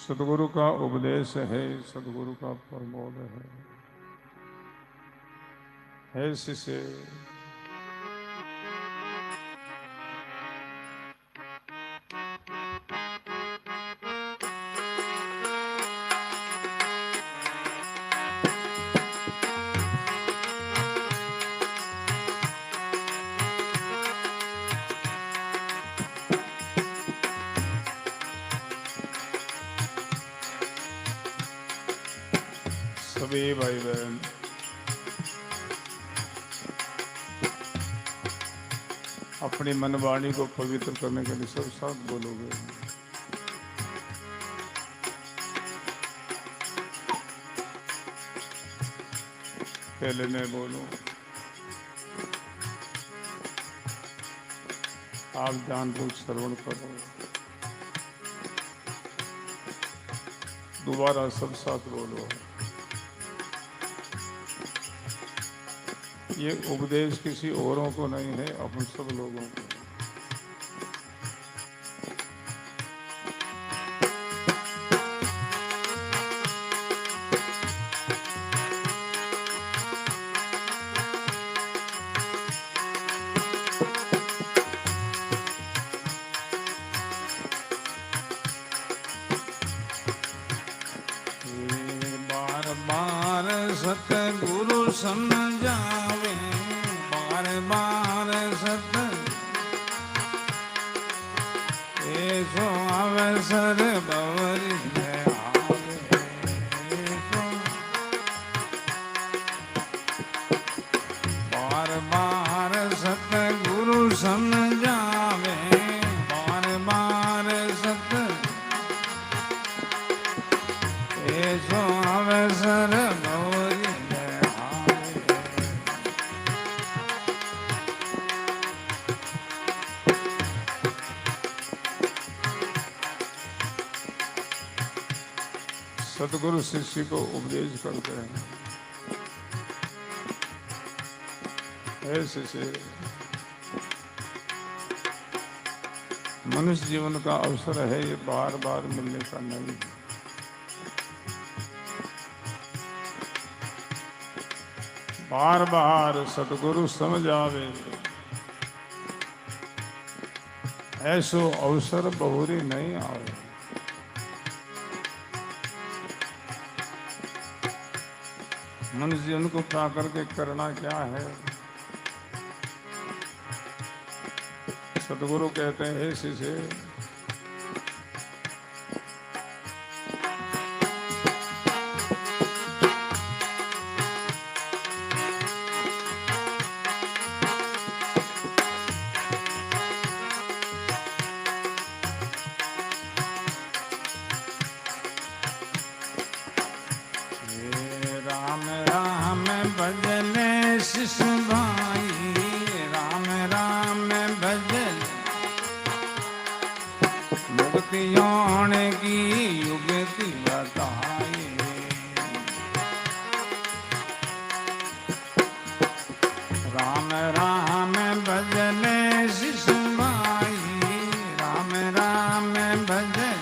सदगुरु का उपदेश है, सदगुरु का प्रमोद है शिष्य। सभी भाई बहन अपनी मन वाणी को पवित्र करने के लिए सब साथ बोलोगे। पहले मैं बोलूं, आप जानबूझ श्रवण करो। दोबारा सब साथ बोलो। ये उपदेश किसी औरों को नहीं है, अपन सब लोगों को। बार बार सतगुरु समझावे, बार बार सत ऐसो अवसर बवरी में आवे। बार बार सतगुरु समझावे, बार बार सत ऐसो अवसर बवरी में आवे। सतगुरु शिष्य को उपदेश करते हैं, हे शिष्य, मनुष्य जीवन का अवसर है, ये बार बार मिलने का नहीं। बार बार सतगुरु समझावे, ऐसो अवसर बहुरी नहीं आवे। मनुष्य जीवन को पा करके करना क्या है? सतगुरु कहते हैं, हे शिष्य, राम राम भजने शिष्य भाई, राम राम भजन मुक्ति होने की युक्ति बताई। राम राम भजने शिष्य भाई, राम राम भजन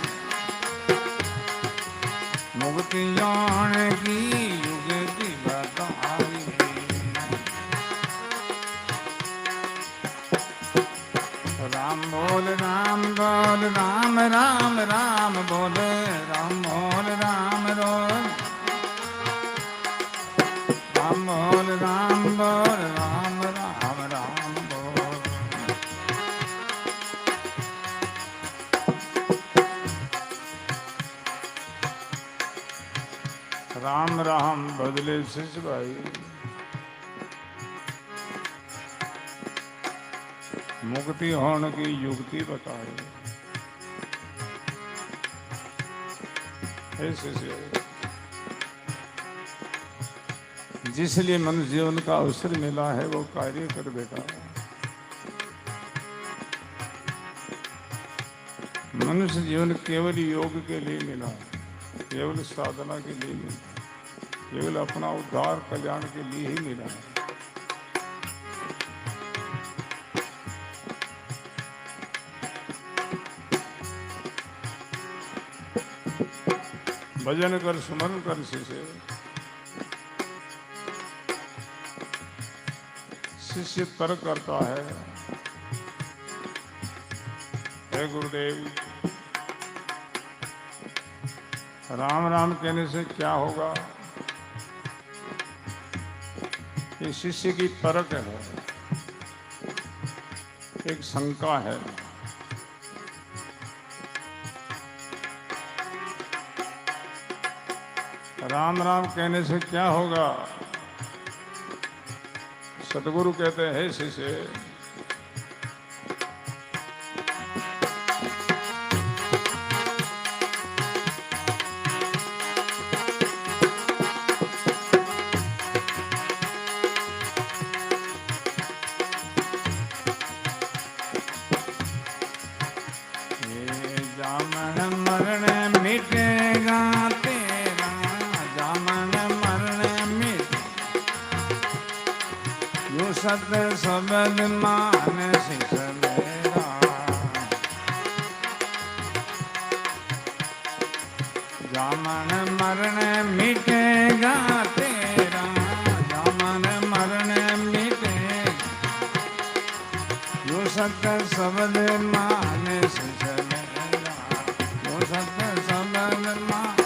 मुक्ति होने की युक्ति बताई। राम बोल राम बोल, राम राम राम बोल, राम बोल राम रोल, राम बोल राम बोल, राम राम राम बोल। राम राम बदले शिष्य भाई, मुक्ति होने की युक्ति बताए। हे शिष्य, जिसलिए मनुष्य जीवन का अवसर मिला है वो कार्य कर बेटा। मनुष्य जीवन केवल योग के लिए मिला, केवल साधना के लिए मिला, केवल अपना उद्धार कल्याण के लिए ही मिला है। भजन कर सुमन कर शिष्य। शिष्य तर्क करता है, हे गुरुदेव, राम राम कहने से क्या होगा? ये शिष्य की तर्क है, एक शंका है। राम राम कहने से क्या होगा? सतगुरु कहते हैं, हे शिष्य, सत सबद मान शिष मेरा। जामन मरण मिटेगा तेरा, जामन मरण मिटे, जो सत सबद मान शिष मेरा, जो सत सबद मान।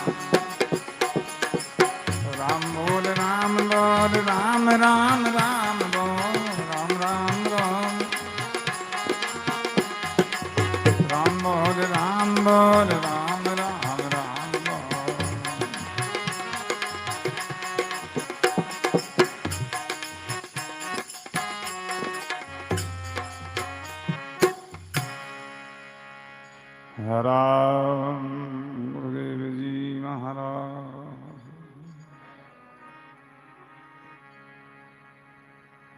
राम बोल राम बोल राम राम राम बोल, राम राम राम राम बोल राम बोल राम राम राम बोल। राम गुरुदेव जी महाराज।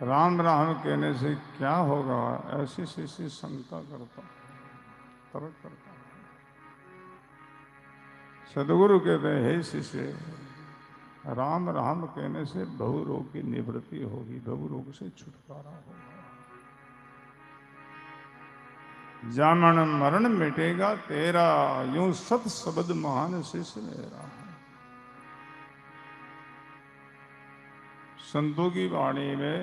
राम राम कहने से क्या होगा? ऐसी शिष्य शंका करता है, तर्क करता है। सदगुरु कहते हैं, हे शिष्य, राम राम कहने से बहु रोग की निवृत्ति होगी, बहु रोग से छुटकारा होगा। जामन मरण मिटेगा तेरा, यूं सत शब्द महान शिष्य मेरा। संतों की वाणी में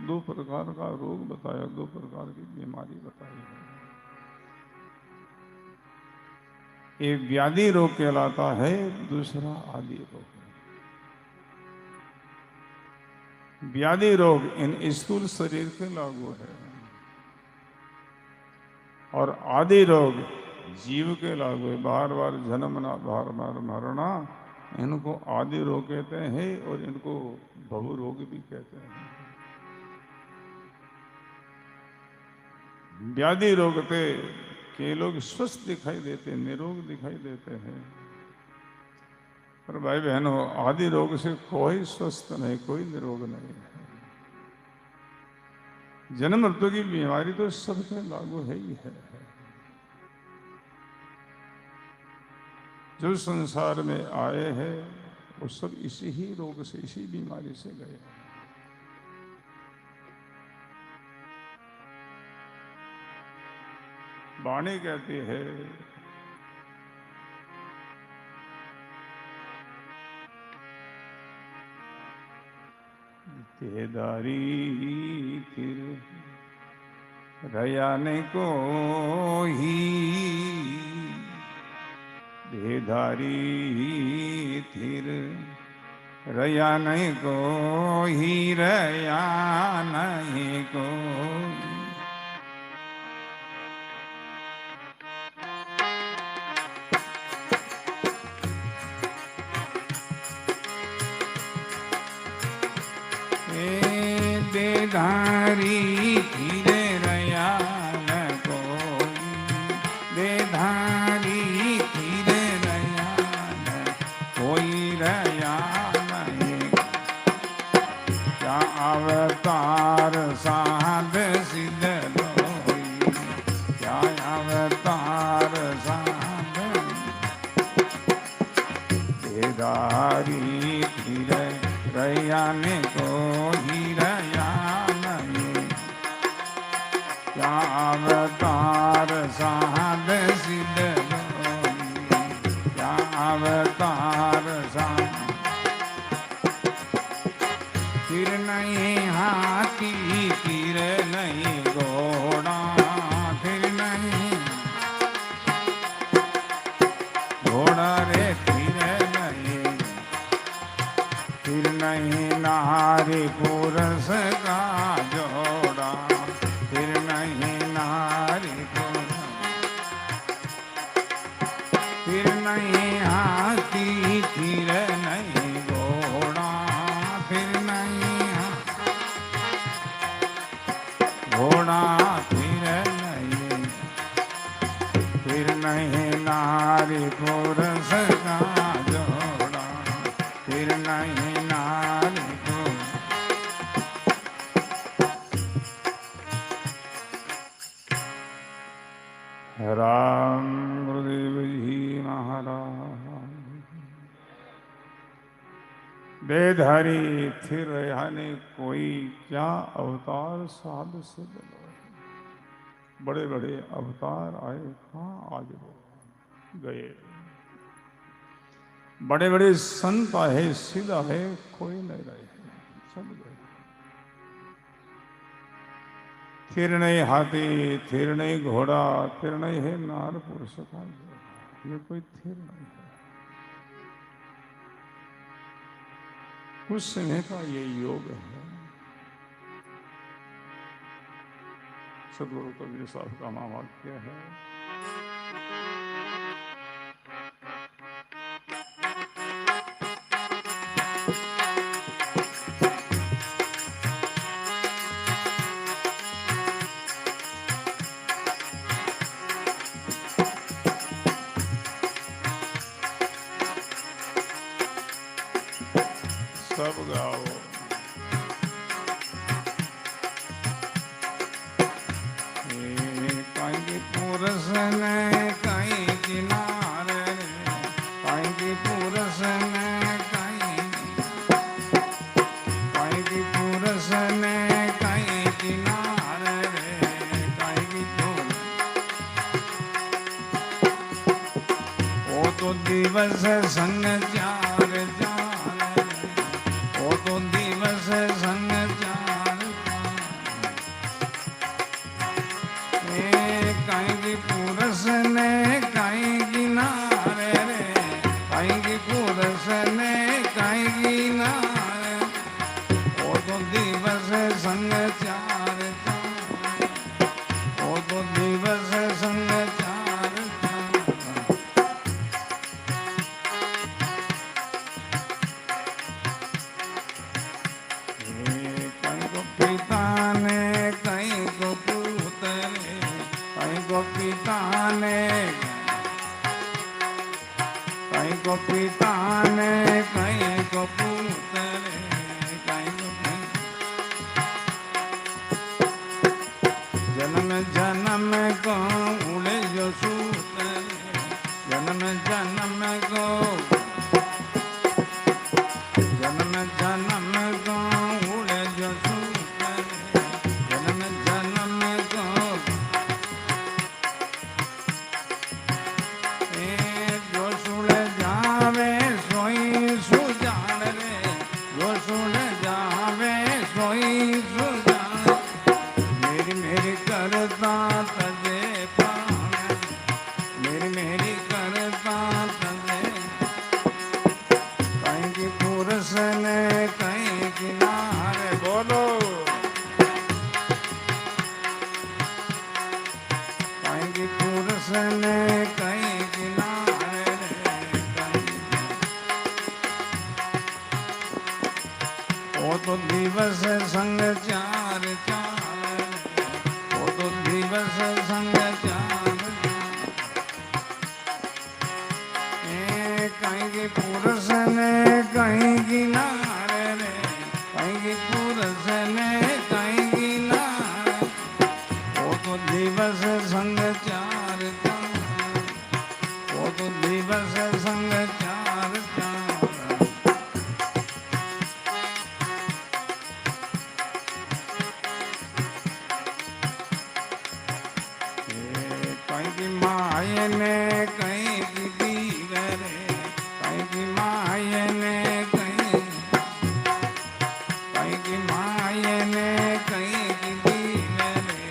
दो प्रकार का रोग बताया, दो प्रकार की बीमारी बताई है। एक व्याधि रोग कहलाता है, दूसरा आदि रोग। व्याधि रोग इन स्थूल शरीर के लागू है, और आदि रोग जीव के लागू है। बार बार जन्मना, बार बार मरना, इनको आदि रोग कहते हैं, और इनको बहु रोग भी कहते हैं। व्याधि रोग पे के लोग स्वस्थ दिखाई देते, निरोग दिखाई देते हैं, पर भाई बहनों, आदि रोग से कोई स्वस्थ नहीं, कोई निरोग नहीं है। जन्म मृत्यु की बीमारी तो सबके लागू है ही है। जो संसार में आए हैं वो सब इसी ही रोग से, इसी बीमारी से गए हैं। वाणी कहती है, तेदारी फिर रयाने को ही, देधारी थिर रया नहीं को ही, रया नहीं को। देधारी थिर रया न कोई, देधारी अवतार साध सिद्ध लोई, क्या अवतार साध। देदारी फिर रयाने को ही, रया नहीं, क्या अवतार साध सिद्ध लोई, क्या अवतार नहीं नारी पुरुष का जोड़ा, फिर नहीं नारी पुरुष। राम गुरुदेव जी महाराज बेधारी थिर यानी कोई क्या अवतार साधु से बोलो। बड़े बड़े अवतार आए, कहाँ आज वो गए। बड़े बड़े संत आए, सीधा है, कोई नहीं रहे, सब गए। थिर नहीं हाथी, थिर नहीं घोड़ा, थिर नहीं है नार पुरुष का, ये कोई थिर नहीं है। उस समय का ये योग है। सदगुरु कबीर साहब का नाम वाक्य है। सब गाओ। कहीं पुरुष ने कहीं किनारे, कहीं पुरुष ने कहीं पुरुष ने कहीं किनारे, कहीं वो तो दिवस संग चार चार, वो तो दिवस संग चार, कहीं पुरुष ने कहीं किनारे रे, कहीं पुरुष ने कहीं किनारे, वो तो दिवस संग चार चार, वो तो दिवस संग चार चार। कहीं को पिता ने कहीं को पुत्र, कहीं को पिता ने, कहीं को पिता ने, कहीं को पुत्र, कहीं को जन्म जन्म को उड़े जो सूत्र, जन्म जन्म को, जन्म जन्म को उड़े जो सूत्र, जन्म जन्म को जो सुन जावे सोई सुजान रे, जो सुन जावे सोई सुजान, मेरी मेरी करता तजे प्राण, मेरी मेरी करता तजे, कहीं की पुरुष ने कहीं किनारे, बोलो कहीं की पुरुष ने कहीं किनारे, वो तो दिवस संग चार चार, वो तो दिवस संग चार चार, कहीं की पुरुष ने कहीं किनारे रे, कहीं की पुरुष ने कहीं किनारे, वो तो दिवस संग चार चार, वो तो दिवस संग चार चार। कहीं की माय ने कहीं की दीवरे, कहीं की माय ने कहीं की माय ने कहीं की दीवरे,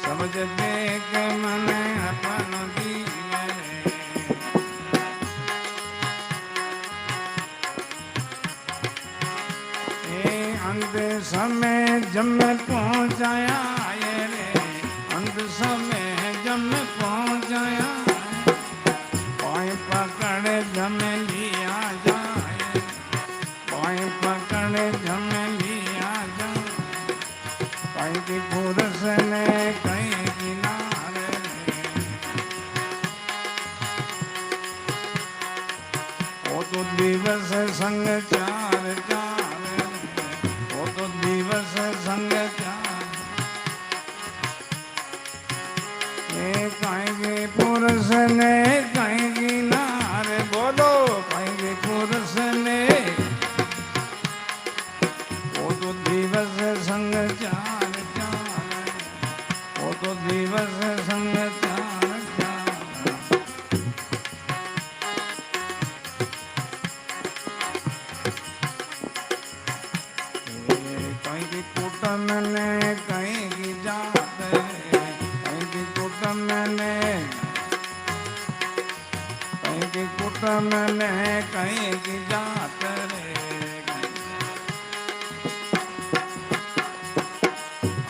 समझ देख मन अपन दीवरे, अंत समय जब मैं पहुँचाया रे, अंत समय जब मैं पहुँचाया, पाए पकड़ जब लिया जाए, पाए पकड़ में लिया जा, कहीं की पुरुष ने कहीं किनारे, वो तो दिवस संग चार चार, वो तो दिवस संग चार, कहीं की पुरुष ने कहीं किनारे, बोलो कहीं की पुरुष ने, वो तो दिवस संग चार चार, वो तो दिवस संग चार चार, कहीं की कुटुंब ने कहीं की जात, कहीं की कुटुंब ने, कहीं की कुटुंब ने कहीं की जात रे,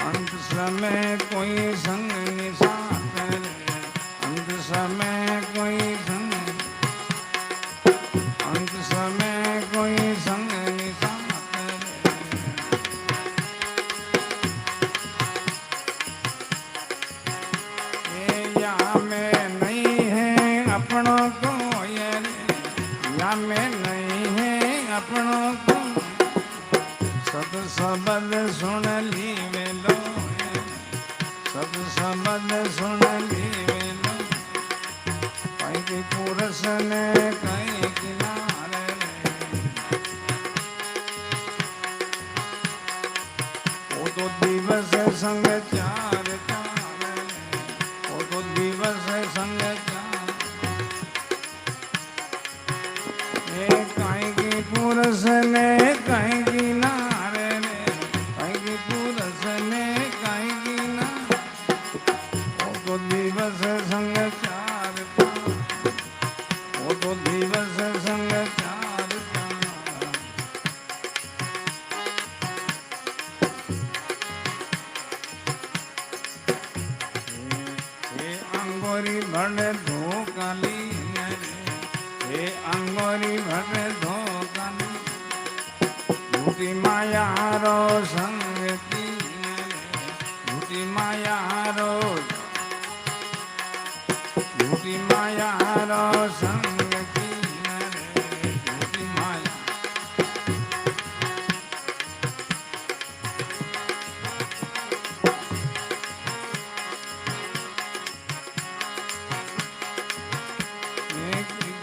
अंत समय कोई संग निसात रे, अंत समय कोई संग, अंत समय कोई संग निसात रे, या में नहीं है अपनों को, ये या में नहीं है अपनों को, सत शब्द सुन ली वे लो, सत शब्द सुन ली वे लो, कहीं की पुरुष ने कहीं किनारे रे, वो तो दिवस संग चार चार, वो तो दिवस संग चार, कहीं की पुरुष ने कहीं किनारे रे, कहीं की पुरुष ने कहीं किनारे, वो तो दिवस संग चार चार, वो तो दिवस संग चार चार, हे अंगोरी भर धोकाली रे, हे अंगोरी भर धोकाली, झूठी माया रो संग की रे, झूठी माया रो, झूठी माया रो संग की रे, झूठी माया,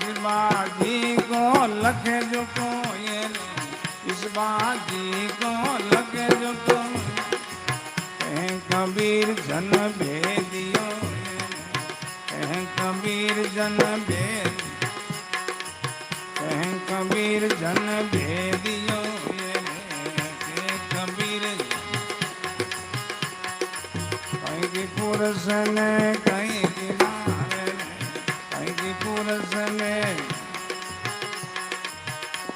इस बाजी को लखे जो को ये, इस बाजी को लखे जो को, कहीं कबीर जन भेदियो, कहीं कबीर जन भेद, कहीं कबीर जन भेदियो, कबीर कहीं की पुरुष ने कहीं किनारे, कहीं की पुरुष ने,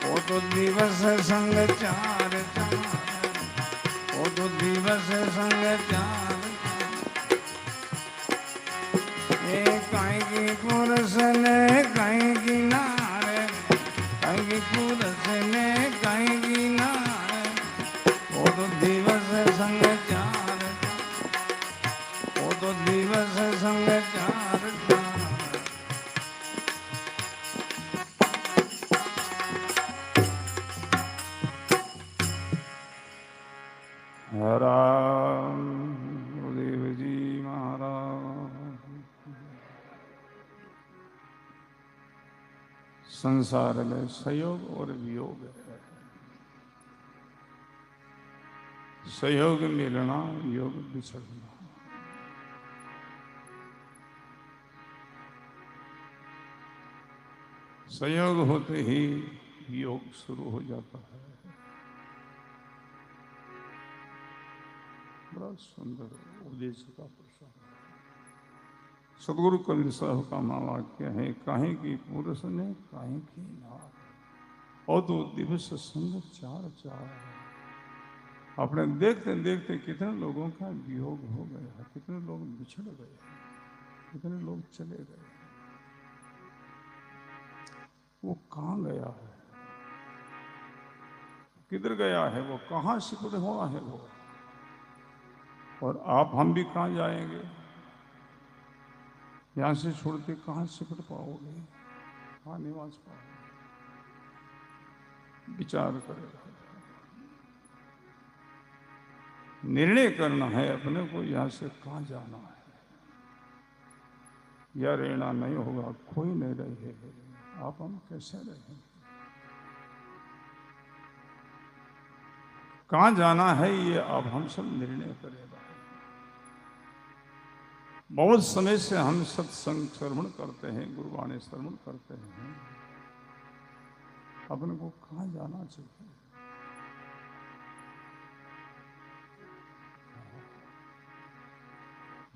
वो तो दिवस संग चार चार, वो तो दिवस संग चार, कहीं की पुरुष ने कहीं किनारे, कहीं की पुरुष ने कहीं किनारे, वो तो दिवस संग चार, वो तो दिवस संग चार चार, राम गुरुदेव जी महाराज। संसार में सहयोग और वियोग है, सहयोग मिलना, योग बिछड़ना। सहयोग होते ही योग शुरू हो जाता है। बड़ा सुंदर उपदेश का प्रसंग। सदगुरु कबीर साहब का महावाक्य है, काहे की पुरुष ने काहे की नार, और तो दिवस संग चार चार। अपने देखते देखते कितने लोगों का वियोग हो गया, कितने लोग बिछड़ गए, कितने लोग चले गए। वो कहाँ गया है? किधर गया है वो, कहाँ सिकुड़ हुआ है वो, और आप हम भी कहाँ जाएंगे, यहां से छोड़ के कहाँ सिकुड़ पाओगे, कहाँ निवास पाओगे। विचार करें, निर्णय करना है अपने को, यहां से कहाँ जाना है। या रहना नहीं होगा, कोई नहीं रहे, आप हम कैसे रहेंगे, कहाँ जाना है, ये अब हम सब निर्णय करेगा। बहुत समय से हम सत्संग श्रवण करते हैं, गुरुवाणी श्रवण करते हैं, अपने को कहाँ जाना चाहिए।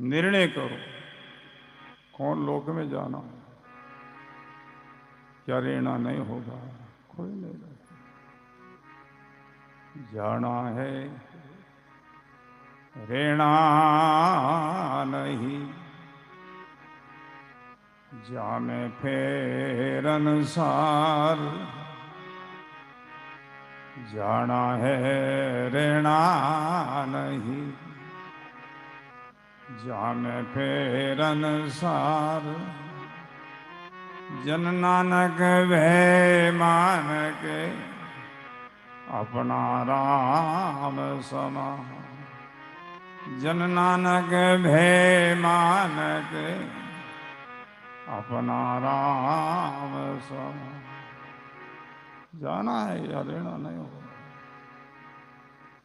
निर्णय करो, कौन लोक में जाना है, क्या रहना नहीं होगा, कोई नहीं रहे, जाना है रहना नहीं, जामे फेर अनुसार, जाना है रहना नहीं, जामे फेर अनुसार, जन नानक वे मान के अपना राम समा, जन नानक भे मान के अपना राम समा। जाना है या रहना नहीं होगा।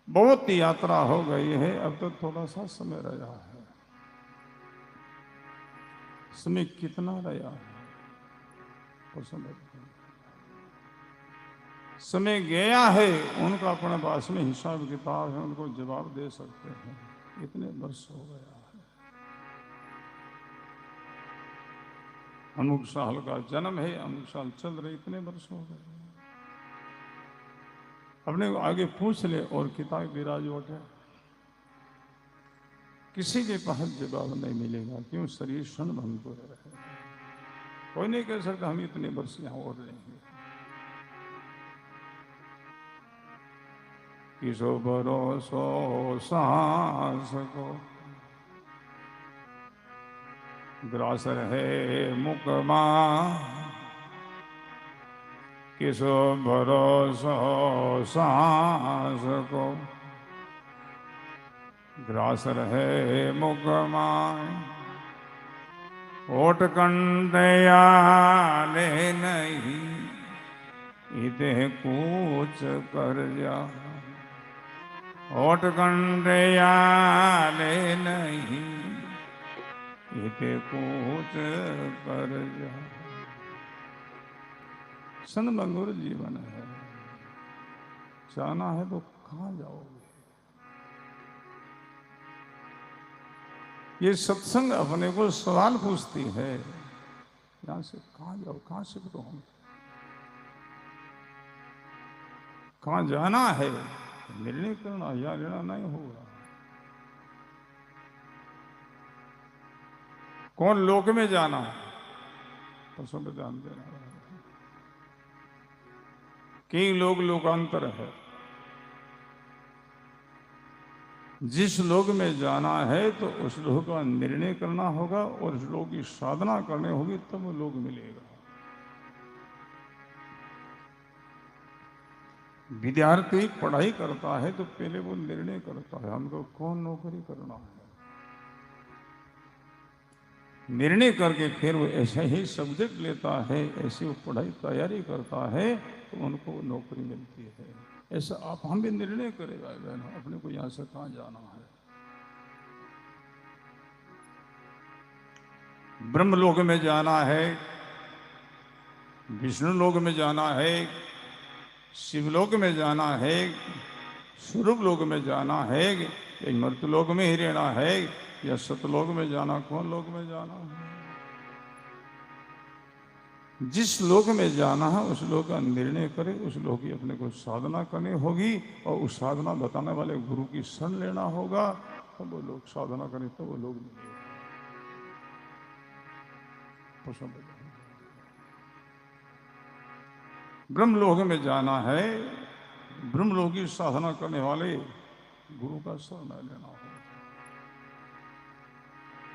बहुत यात्रा हो गई है, अब तो थोड़ा सा समय रहा है। समय कितना रहा है वो समय गया है, उनका अपने पास में हिसाब किताब है, उनको जवाब दे सकते हैं। इतने वर्ष हो गया है, अमुक साल का जन्म है, अमुक साल चल रहे, इतने वर्ष हो गए। अपने को आगे पूछ ले और किताब विराज उठे, किसी के पास जवाब नहीं मिलेगा। क्यों? शरीर क्षण भंगुर है, कोई नहीं कह सकता हम इतने वर्ष यहां और रहेंगे। किसो भरोसो सांस को, ग्रास रहे मुकमा, किसो भरोसो सांस को, ग्रास रहे मुकमा, ओट कंडया ले नहीं, इते कूच कर जा, ओट कंडया ले नहीं, इते कूच कर जा। क्षणभंगुर जीवन है, जाना है तो कहाँ जाओगे। ये सत्संग अपने को सवाल पूछती है, यहां से कहाँ जाओ, कहाँ से तो हम कहाँ जाना है, निर्णय करना, या लेना नहीं होगा। कौन लोक में जाना है, परसों में ध्यान देना। कई लोग लोकांतर है, जिस लोक में जाना है तो उस लोक का निर्णय करना होगा और उस लोक की साधना करनी होगी, तब वो लोक मिलेगा। विद्यार्थी पढ़ाई करता है तो पहले वो निर्णय करता है हमको कौन नौकरी करना है, निर्णय करके फिर वो ऐसा ही सब्जेक्ट लेता है, ऐसी वो पढ़ाई तैयारी करता है तो उनको नौकरी मिलती है। ऐसा आप हम भी निर्णय करेगा बहनों, अपने को यहां से कहां जाना है। ब्रह्मलोक में जाना है, विष्णु लोक में जाना है, शिवलोक में जाना है, स्वरूप लोक में जाना है, या मृतलोक में ही रहना है, या सतलोक में जाना, कौन लोक में जाना है। जिस लोक में जाना है उस लोक का निर्णय करे, उस लोक की अपने को साधना करनी होगी और उस साधना बताने वाले गुरु की शरण लेना होगा, तब वो लोग साधना करें, तब वो लोग मिलेगा। ब्रह्मलोक में जाना है, ब्रह्मलोक की साधना करने वाले गुरु का शरण लेना होगा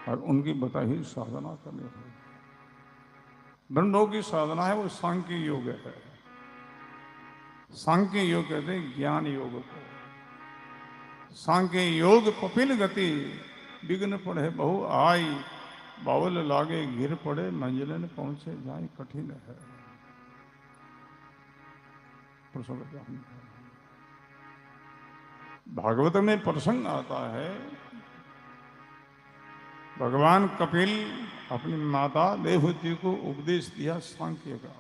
और उनकी बताई साधना करनी होगी। ब्रह्मलोक की साधना है वो सांख्य योग है। सांख्य योग कहते हैं ज्ञान योग को। सांख्य योग कपिल गति, विघ्न पड़े बहु आई, बावल लागे गिर पड़े, मंजिल न पहुंचे जाए कठिन है। भागवत में प्रसंग आता है, भगवान कपिल अपनी माता देवहूति को उपदेश दिया सांख्य का।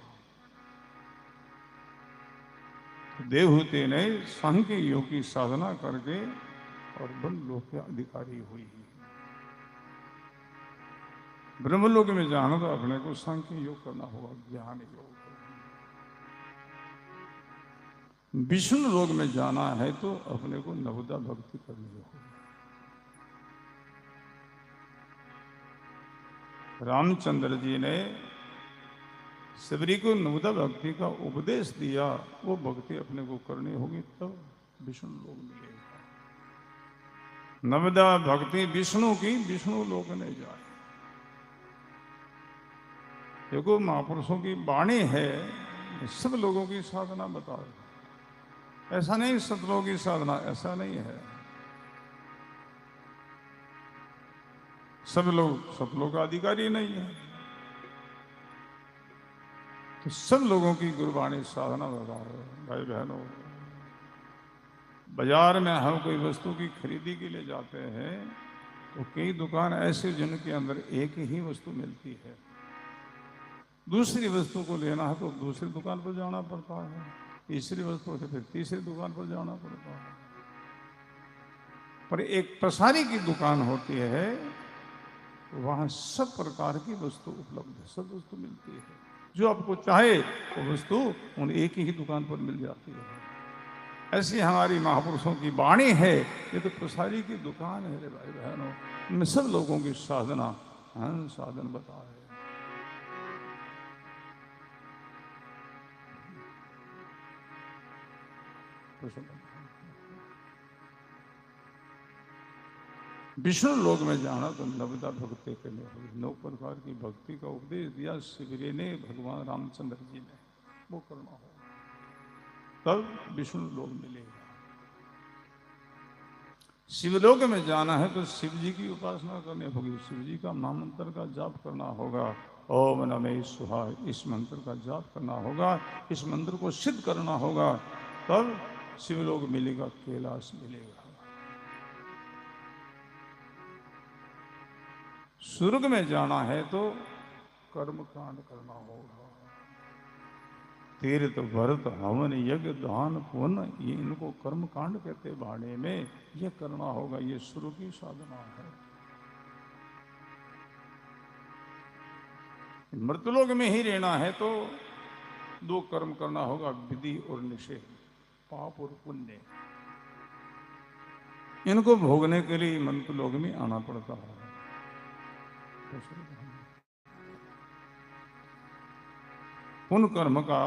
देवहूति ने सांख्य योग की साधना करके और ब्रह्मलोक के अधिकारी हुई। ब्रह्मलोक में जाना तो अपने को सांख्य योग करना होगा, ज्ञान योग। विष्णु लोक में जाना है तो अपने को नवदा भक्ति करनी होगी। रामचंद्र जी ने सबरी को नवदा भक्ति का उपदेश दिया, वो भक्ति अपने को करनी होगी तब विष्णु लोक मिलेगा। नवदा भक्ति विष्णु की, विष्णु लोक में जाए। देखो महापुरुषों की वाणी है, सब लोगों की साधना बताओ। ऐसा नहीं सतलोक की साधना, ऐसा नहीं है। सब लोग सतलोक का अधिकारी नहीं है, तो सब लोगों की गुरबाणी साधना बताओ। भाई बहनों, बाजार में हम कोई वस्तु की खरीदी के लिए जाते हैं तो कई दुकान ऐसे जिनके अंदर एक ही वस्तु मिलती है। दूसरी वस्तु को लेना है तो दूसरी दुकान पर जाना पड़ता है, तीसरी वस्तु से फिर तीसरी दुकान पर जाना पड़ता है। पर एक पसारी की दुकान होती है, वहां सब प्रकार की वस्तु उपलब्ध है, सब वस्तु मिलती है। जो आपको चाहे वो वस्तु उन एक ही दुकान पर मिल जाती है। ऐसी हमारी महापुरुषों की वाणी है। ये तो पसारी की दुकान है रे भाई बहनों, इनमें सब लोगों की साधना साधन बता है। विष्णु लोक में जाना तो नवदा भक्ति करनी होगी। 9 प्रकार की भक्ति का उपदेश दिया शिवरे ने, भगवान रामचंद्र जी ने, वो करना होगा तब विष्णु लोक मिलेगा। शिवलोक में जाना है तो शिव जी की उपासना करनी होगी, शिव जी का नामंत्र का जाप करना होगा। ओम नमः शिवाय, इस मंत्र का जाप करना होगा, इस मंत्र को सिद्ध करना होगा, तब शिवलोक मिलेगा, कैलाश मिलेगा। स्वर्ग में जाना है तो कर्म कांड करना होगा। तीर्थ व्रत हवन यज्ञ दान पुण्य, ये इनको कर्म कांड कहते भाड़े में, ये करना होगा। ये स्वर्ग की साधना है। मृतलोक में ही रहना है तो 2 कर्म करना होगा, विधि और निषेध, पाप और पुण्य। इनको भोगने के लिए मृतलोक में आना पड़ता है। पुण्य कर्म का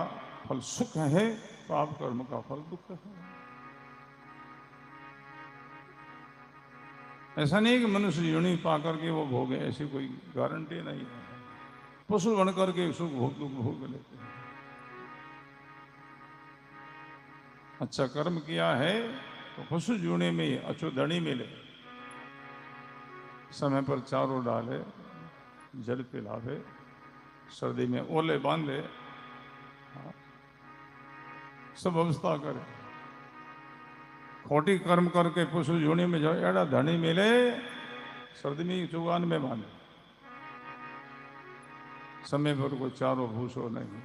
फल सुख है, पाप कर्म का फल दुख है। ऐसा नहीं कि मनुष्य योनि पा करके वो भोगे, ऐसी कोई गारंटी नहीं है। पशु बन करके सुख भोग दुख भोग लेते हैं। अच्छा कर्म किया है तो पशु जोड़े में अचोधनी मिले, समय पर चारों डाले, जल पिलावे, सर्दी में ओले बांधे, सब व्यवस्था करे। खोटी कर्म करके पशु जोड़ी में जाओ, एड़ा धनी मिले, सर्दी में चुगान में बांधे, समय पर को चारों भूसो नहीं,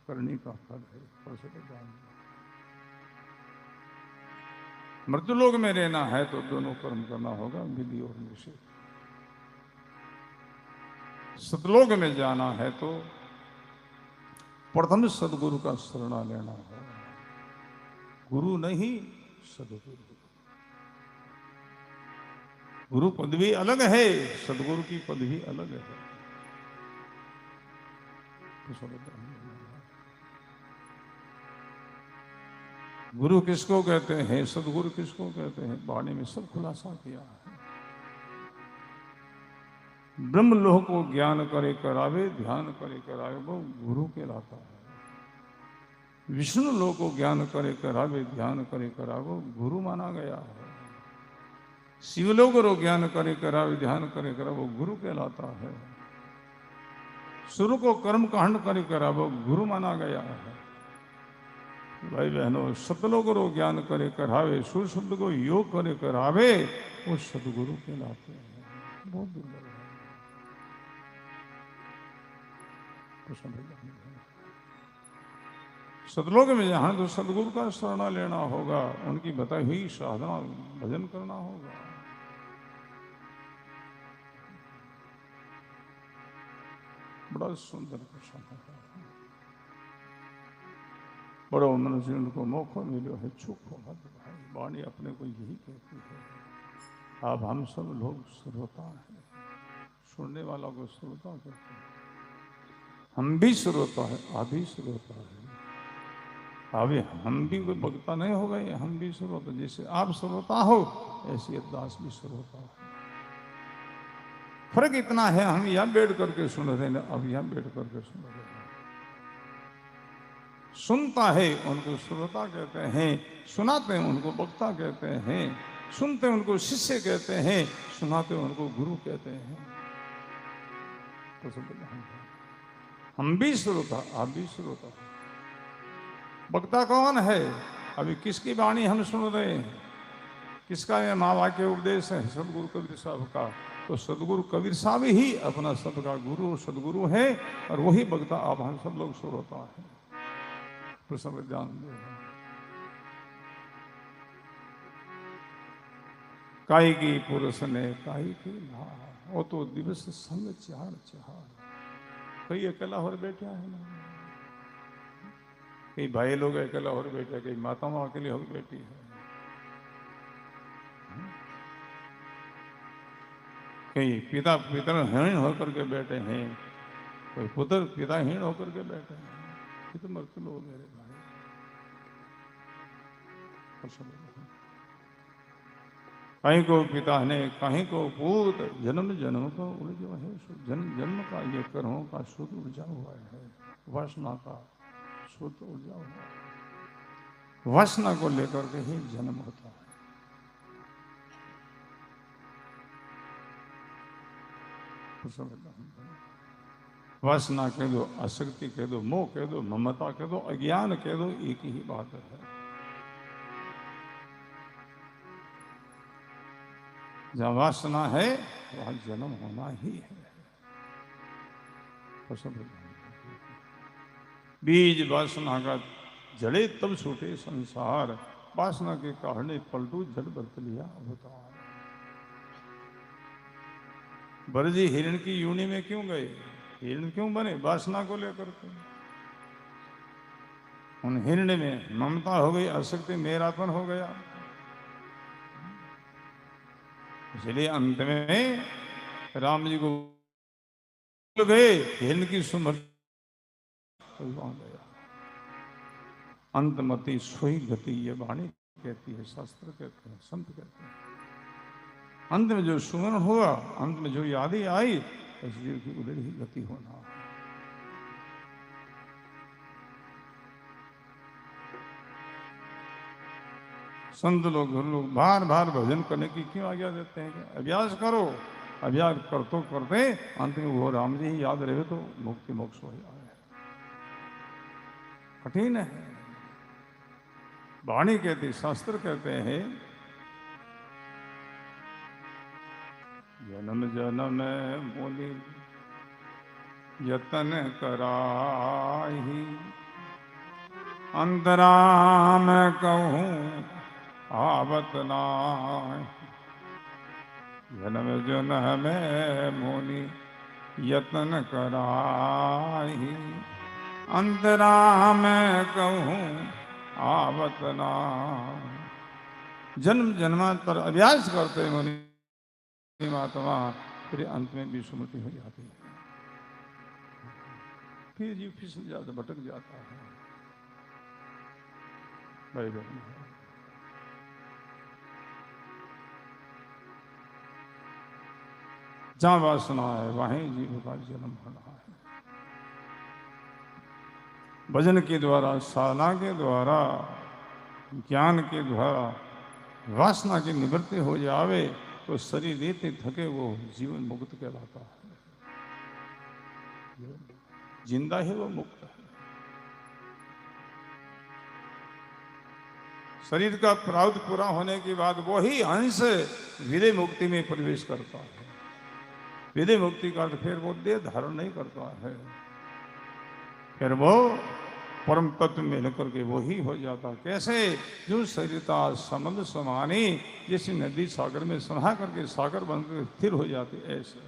करनी का फल है। मृत्युलोक में रहना है तो दोनों कर्म करना होगा, विधि और निषेध। सतलोक में जाना है तो प्रथम सदगुरु का शरण लेना है। गुरु नहीं सदगुरु। गुरु पदवी अलग है, सदगुरु की पदवी अलग है। गुरु किसको कहते हैं, सदगुरु किसको कहते हैं, वाणी में सब खुलासा किया है। ब्रह्म लोह को ज्ञान करे करावे, ध्यान करे करावे, वो गुरु कहलाता है। विष्णु लोह को ज्ञान करे करावे, ध्यान करे करावे, वो गुरु माना गया है। शिवलोक को ज्ञान करे करावे, ध्यान करे करावे, वो गुरु कहलाता है। सुर को कर्म कांड करे करावे, वो गुरु माना गया है। भाई बहनों, सतलोक को ज्ञान करे करावे, सुर शब्द को योग करे करावे, वो सदगुरु कहलाते हैं। बहुत दुर्लभ है तो समझ। सतलोक में जहां तो सदगुरु का शरणा लेना होगा, उनकी बताई हुई साधना भजन करना होगा। बड़ा सुंदर प्रसंग है। बड़ो मनुष्य उनको मौका मिलो है, चुप हो मत भाई, वाणी अपने को यही कहती है। अब हम सब लोग श्रोता हैं, सुनने वाला को श्रोता कहते हैं। हम भी श्रोता है, आप भी श्रोता है। अभी हम भी कोई वक्ता नहीं हो गए, हम भी श्रोता। जैसे आप श्रोता हो, ऐसे दास भी श्रोता है। फर्क इतना है, हम यहां बैठ करके सुन रहे हैं, अब यहां बैठ करके सुन रहे हैं। सुनता है उनको श्रोता कहते हैं, सुनाते हैं उनको वक्ता कहते हैं, सुनते हैं उनको शिष्य कहते हैं, सुनाते हैं उनको गुरु कहते हैं। तो हम भी श्रोता, आप भी श्रोता। वक्ता कौन है? अभी किसकी वाणी हम सुन रहे हैं, किसका ये महावाक्य उपदेश है? सदगुरु कबीर साहब का। तो सदगुरु कबीर साहब ही अपना सबका गुरु और सदगुरु है, और वही वक्ता आप हम सब लोग श्रोता है। तो सब ध्यान दे। काई की पुरुष ने काई की ना, वो तो दिवस संग चार चार। कई अकेला हो बैठा है ना, कई भाई लोग अकेला हो बैठे, कई माताओं अकेली हो बैठी है, कई पिता पितरहीन होकर के बैठे हैं, कोई पुत्र पिताहीन होकर के बैठे हैं। ये तो मर्द लोग मेरे भाई। कहीं को पिता ने, कहीं को पूत, जन्म जन्म को उलझा है। जन्म जन्म का ये कर्मों का सूत्र उलझा हुआ है, वासना का सूत्र उलझा हुआ है। वासना को लेकर के ही जन्म होता है। वासना कह दो, आसक्ति कह दो, मोह कह दो, ममता कह दो, अज्ञान कह दो, एक ही बात है। जहाँ वासना है वहां जन्म होना ही है। बीज वासना का जड़े तब छूटे संसार, वासना के कारण पलटू जड़ बरत लिया अवतार। बरजी हिरण की यूनि में क्यों गए? हिरण क्यों बने? वासना को लेकर के। उन हिरण में ममता हो गई, आसक्ति, मेरापन हो गया। इसलिए अंत में राम जी को गए, हिरण की सुमर गया। अंतमति सोई गति, ये वाणी कहती है, शास्त्र कहते हैं, संत कहते हैं। अंत में जो सुमरण हुआ, अंत में जो यादें आई, उस जीव की उधर ही गति होना। संत लोग, गुरु लोग बार बार भजन करने की क्यों आज्ञा देते हैं? अभ्यास करो। अभ्यास करते करते अंत में वो राम जी ही याद रहे तो मुक्ति मोक्ष हो जाए। कठिन है। वाणी कहती, शास्त्र कहते हैं, जन्म जन्म बोली यतन कराही, अंतराम कहूँ आवत नाहि। जन्म जन्म बोली यतन कराही, अंतराम कहूँ आवत नाहि। जन्म जन्मांतर अभ्यास करते मुनि महात्मा, फिर अंत में विस्मृति हो जाती है। फिर जीव फिसल जाता, भटक जाता है। भाई बहन, जहां वासना है वहीं जीव का जन्म होना है। भजन के द्वारा, साधना के द्वारा, ज्ञान के द्वारा वासना की निवृत्ति हो जावे तो शरीर देते थके वो जीवन मुक्त कहलाता है। जिंदा है वो मुक्त है। शरीर का प्रारब्ध पूरा होने के बाद वही अंश विदेह मुक्ति में प्रवेश करता है। विदेह मुक्ति का अर्थ फिर वो देह धारण नहीं करता है, फिर वो परम तत्व में लेकर के वो ही हो जाता। कैसे? जो शरीरता संबंध समानी जैसे नदी सागर में समा करके सागर बनकर स्थिर हो जाती, ऐसे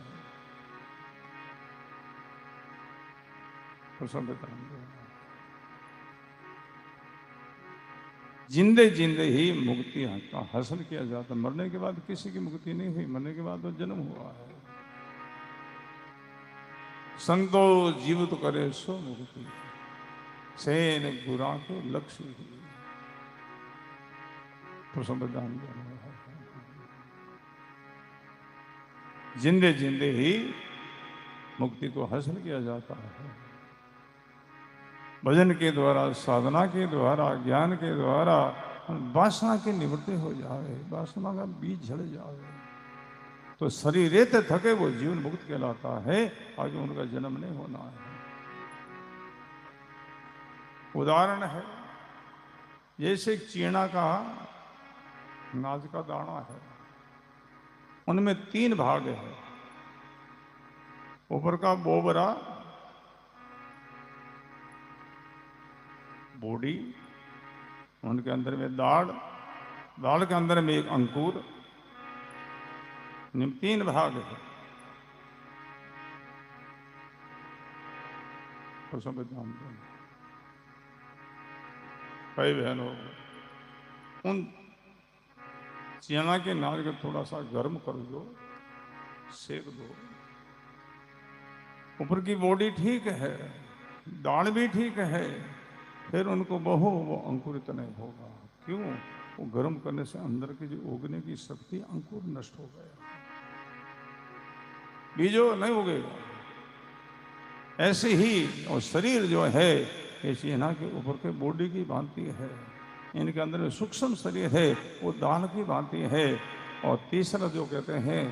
जिंदे जिंदे ही मुक्ति का हासिल किया जाता। मरने के बाद किसी की मुक्ति नहीं हुई, मरने के बाद तो जन्म हुआ है। संतो जीवित करे सो मुक्ति, सेन गुरा के लक्ष्य ही प्रसन्न। जिंदे जिंदे ही मुक्ति को हासिल किया जाता है। भजन के द्वारा, साधना के द्वारा, ज्ञान के द्वारा वासना की निवृत्ति हो जाए, वासना का बीज झड़ जाए तो शरीर रहते थके वो जीवन मुक्त कहलाता है। आगे उनका जन्म नहीं होना है। उदाहरण है जैसे चीना का नाज का दाना है, उनमें 3 भाग है। ऊपर का बोबरा बॉडी, उनके अंदर में दाढ़, दाढ़ के अंदर में एक अंकुर, 3 भाग है। तो सब जानते हैं भाई बहनों, उन चना के नार को थोड़ा सा गर्म कर दो, सेक दो। ऊपर की बॉडी ठीक है, दाढ़ भी ठीक है, फिर उनको बहो वो अंकुरित नहीं होगा। क्यों? वो गर्म करने से अंदर की जो उगने की शक्ति, अंकुर नष्ट हो गया, बीजो नहीं उगेगा। ऐसे ही और शरीर जो है ये चीना के ऊपर के बॉडी की भांति है, इनके अंदर में सूक्ष्म शरीर है वो दान की भांति है। और तीसरा जो कहते हैं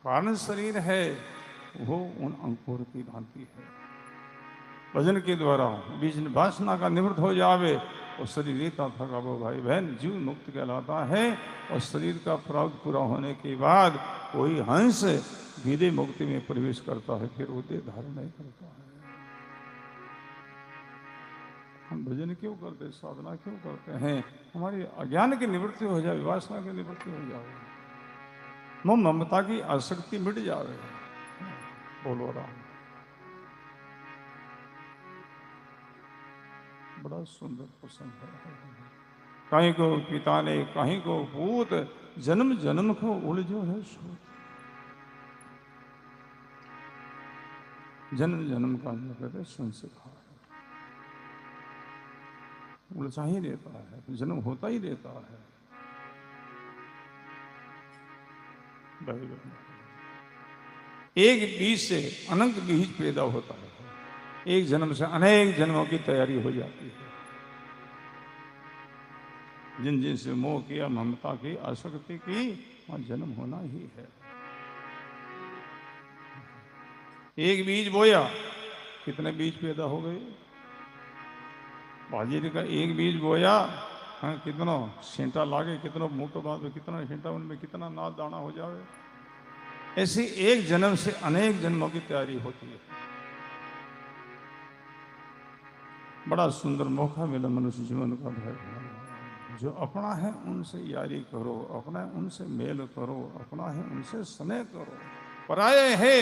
कारण शरीर है वो उन अंकुर की भांति है। भजन के द्वारा बीज वासना का निवृत्त हो जावे और शरीर रहता थका वो भाई बहन जीव मुक्त कहलाता है। और शरीर का प्रारब्ध पूरा होने के बाद कोई हंस विदेह मुक्ति में प्रवेश करता है, फिर वो देह धारण नहीं करता है। हम भजन क्यों करते, साधना क्यों करते हैं? हमारी अज्ञान की निवृत्ति हो जाए, वासना की निवृत्ति हो जाए, मोह ममता की आसक्ति मिट जाए। बोलो राम। बड़ा सुंदर प्रसंग है। कहीं को पिता ने कहीं को पूत, जन्म जन्म को उलझो है सूत। जन्म जन्म का जो कहते संस्कार उलझा ही रहता है, जन्म होता ही रहता है। एक बीज से अनंत बीज पैदा होता है, एक जन्म से अनेक जन्मों की तैयारी हो जाती है। जिन जिन से मोह किया, ममता की, आसक्ति की, वहां जन्म होना ही है। एक बीज बोया, कितने बीज पैदा हो गए? बाजीरी का एक बीज बोया, हाँ कितना छींटा लागे, कितना मोटो बात, कितना छींटा, उनमें कितना नाद दाना हो जाए। ऐसी एक जन्म से अनेक जन्मों की तैयारी होती है। बड़ा सुंदर मौका मिला मनुष्य जीवन का भाई। जो अपना है उनसे यारी करो, अपना है उनसे मेल करो, अपना है उनसे स्नेह करो, पराये है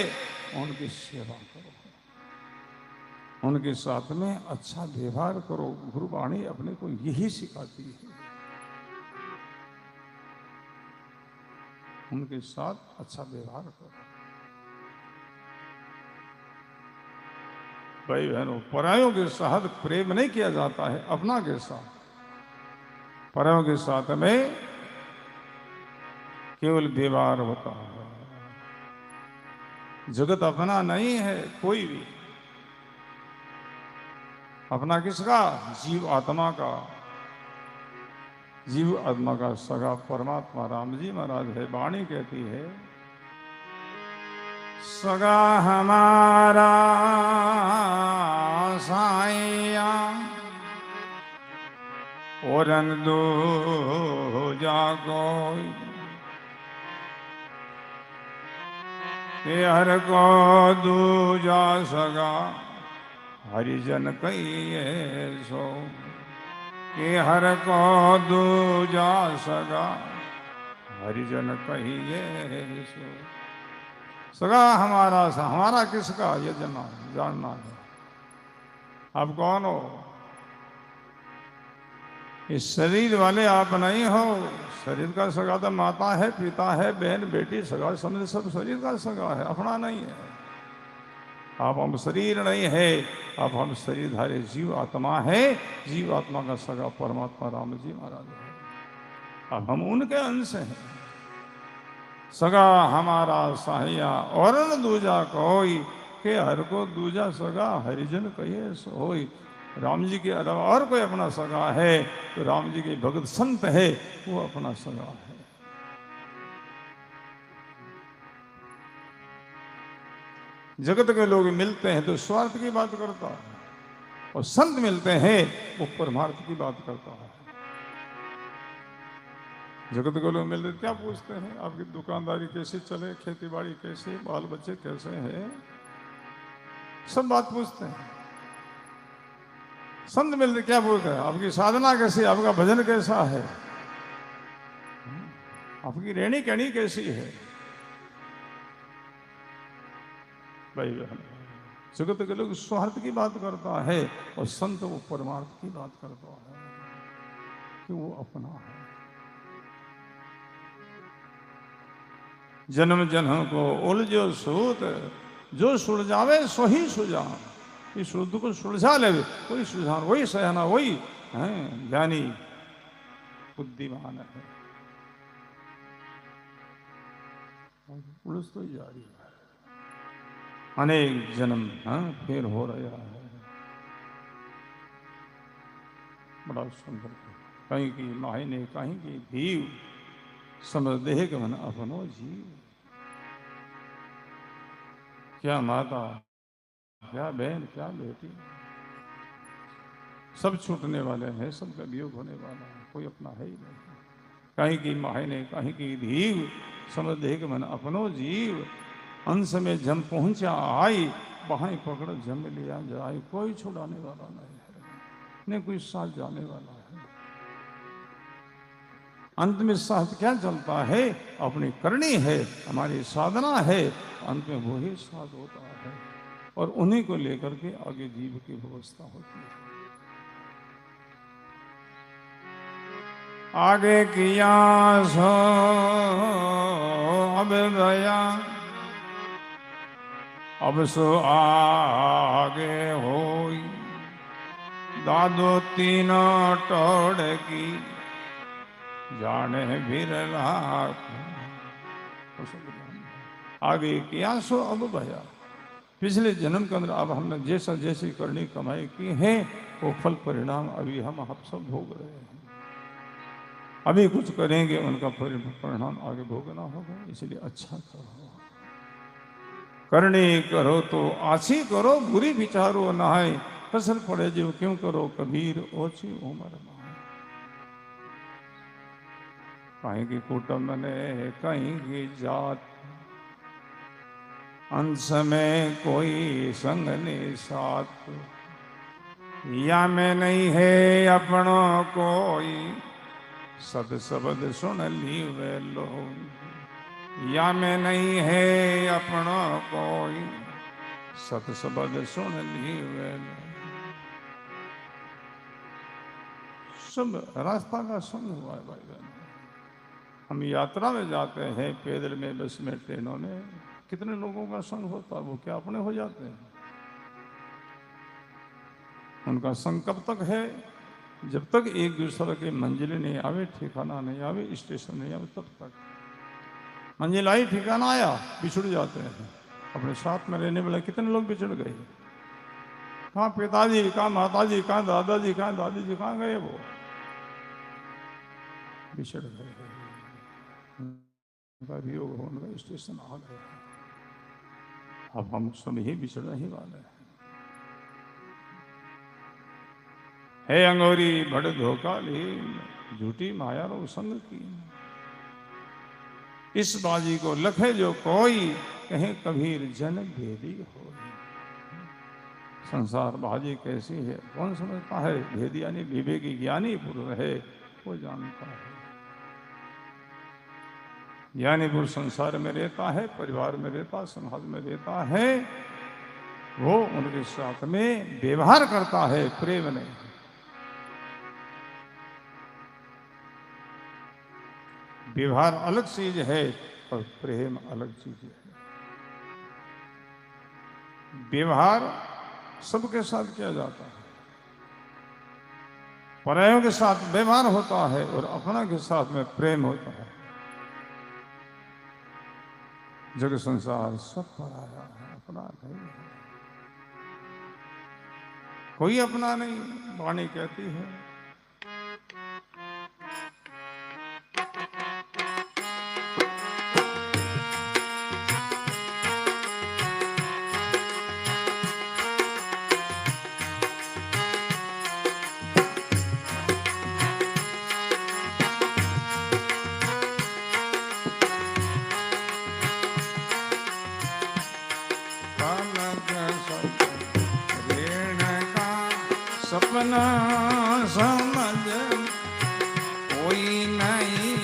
उनकी सेवा करो, उनके साथ में अच्छा व्यवहार करो। गुरुवाणी अपने को यही सिखाती है, उनके साथ अच्छा व्यवहार करो। भाई बहनों, परायों के साथ प्रेम नहीं किया जाता है, अपना के साथ। परायों के साथ में केवल व्यवहार होता है। जगत अपना नहीं है कोई भी। अपना किसका? जीव आत्मा का। जीव आत्मा का सगा परमात्मा राम जी महाराज है। वाणी कहती है, सगा हमारा साइया और दूजा कोई, हर को दूजा सगा हरिजन कहिए सो। कि हर को दूजा सगा हरिजन कहिए सो। सगा हमारा किसका, ये जानना है। आप कौन हो? इस शरीर वाले आप नहीं हो। शरीर का सगा तो माता है, पिता है, बहन बेटी, सगा समझ सब शरीर का सगा है, अपना नहीं है। आप हम शरीर नहीं है, आप हम शरीरधारी जीव आत्मा है। जीव आत्मा का सगा परमात्मा राम जी महाराज है। अब हम उनके अंश हैं। सगा हमारा साहिया और न दूजा कोई, के हर को दूजा सगा हरिजन कहिए सोई। राम जी के अलावा और कोई अपना सगा है तो राम जी के भगत संत है, वो अपना सगा है। जगत के लोग मिलते हैं तो स्वार्थ की बात करता है, और संत मिलते हैं वो परमार्थ की बात करता है। जगत के लोग मिलते क्या पूछते हैं? आपकी दुकानदारी कैसे चले, खेती बाड़ी कैसे, बाल बच्चे कैसे हैं, सब बात पूछते हैं। संत मिलते क्या पूछते हैं? आपकी साधना कैसी, आपका भजन कैसा है, आपकी रहनी कहनी कैसी है। भाई बहन, जगत के लोग स्वार्थ की बात करता है, और संत वो परमार्थ की बात करता है कि वो अपना है। जन्म जन्म को उलझो सूत, जो सुलझावे सोही सुजान। इस शुद्ध को सुलझा ले कोई सुजान, वही सहना, वही है ज्ञानी बुद्धिमान है। उलझ तो जा रही है, अनेक जन्म फिर हो रहा है। बड़ा सुंदर, कहीं की मायने कहीं की भीव, समझ देह के मन अपनो जीव। क्या माता, क्या बहन, क्या बेटी, सब छूटने वाले हैं, सबका वियोग होने वाला है, कोई अपना है ही नहीं। कहीं की मायने कहीं की धीव, समझ दे के मन अपनो जीव। अंश में जम पहुंचा आई, बाहें पकड़ जम लिया जाए। कोई छुड़ाने वाला नहीं है, न कोई साथ जाने वाला है। अंत में साथ क्या चलता है? अपनी करनी है, हमारी साधना है, अंत में वही साथ होता है, और उन्हीं को लेकर के आगे जीव की व्यवस्था होती है। आगे किया सो अब गया, अब सो आगे होई। दादो तीनों टोड़ की जाने बिरला। आगे किया सो अब भया, पिछले जन्म के अंदर अब हमने जैसा जैसी करनी कमाई की है, वो फल परिणाम अभी हम सब भोग रहे हैं। अभी कुछ करेंगे, उनका परिणाम आगे भोगना होगा। इसलिए अच्छा करो, करनी करो तो आछी करो, बुरी विचारो नहाय। फसल पड़े जो क्यों करो कबीर, ओछी उम्र नहाय। कहीं की कुटुंब ने कहीं की जात, अंश में कोई संग ने साथ। या में नहीं है अपनों कोई, सद शब्द सुन ली वे लोग। या में नहीं है अपनों कोई, सत शब्द सुन ली वे लोग। सब रास्ता का संग हुआ है भाई बहन। हम यात्रा में जाते हैं, पैदल में, बस में, ट्रेनों में, कितने लोगों का संग होता है, वो क्या अपने हो जाते हैं? उनका संकल्प तक है, जब तक एक दूसरे के मंजिल नहीं आवे, ठिकाना नहीं आवे, स्टेशन नहीं आवे, तब तक। मंजिल आई, ठिकाना आया, बिछड़ जाते हैं। अपने साथ में रहने वाले कितने लोग बिछड़ गए। कहाँ पिताजी, कहाँ माताजी, कहाँ दादाजी, कहाँ दादी जी, कहाँ गए वो, बिछड़ गए। उनका वियोग हो, उनका स्टेशन आ गया। अब हम सब ही बिछड़ने ही वाले हैं। हे अंगोरी बड़ धोखा ली, झूठी माया रो संग की। इस बाजी को लखे जो कोई, कहे कबीर जन भेदी हो। संसार बाजी कैसी है कौन समझता है, भेदी यानी विवेकी ज्ञानी पुरुष है वो जानता है। ज्ञानी पुरुष संसार में रहता है, परिवार में रहता, समाज में रहता है, वो उनके साथ में व्यवहार करता है, प्रेम नहीं। व्यवहार अलग चीज है और प्रेम अलग चीज है। व्यवहार सबके साथ किया जाता है, परायों के साथ व्यवहार होता है और अपना के साथ में प्रेम होता है। जग संसार सब पराया है, अपना नहीं है। कोई अपना नहीं, वाणी कहती है। सपना समझ कोई नहीं